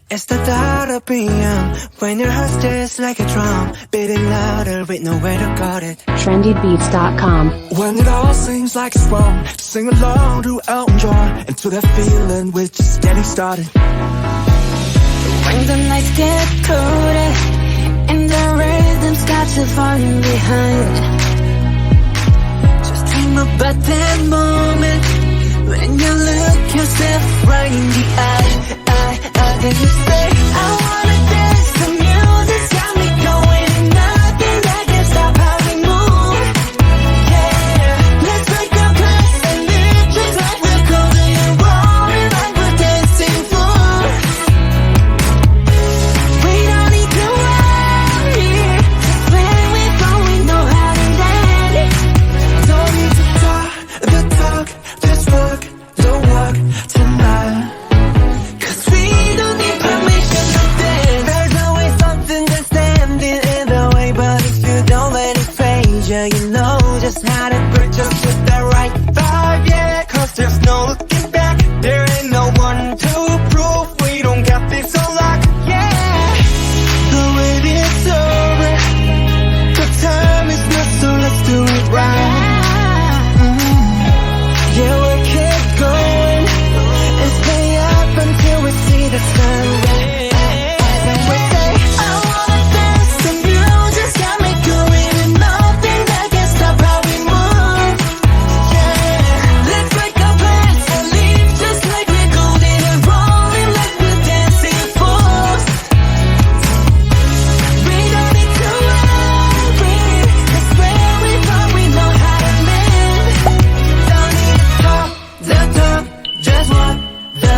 It's the thought of being when your heart's just like a drum, beating louder with nowhere to guard it. trendybeats.com. When it all seems like it's wrong, sing along to Elton John and to that feeling we're just getting started. When the nights get colder and the rhythm's got you falling behind, just dream about that moment when you look yourself right in the eye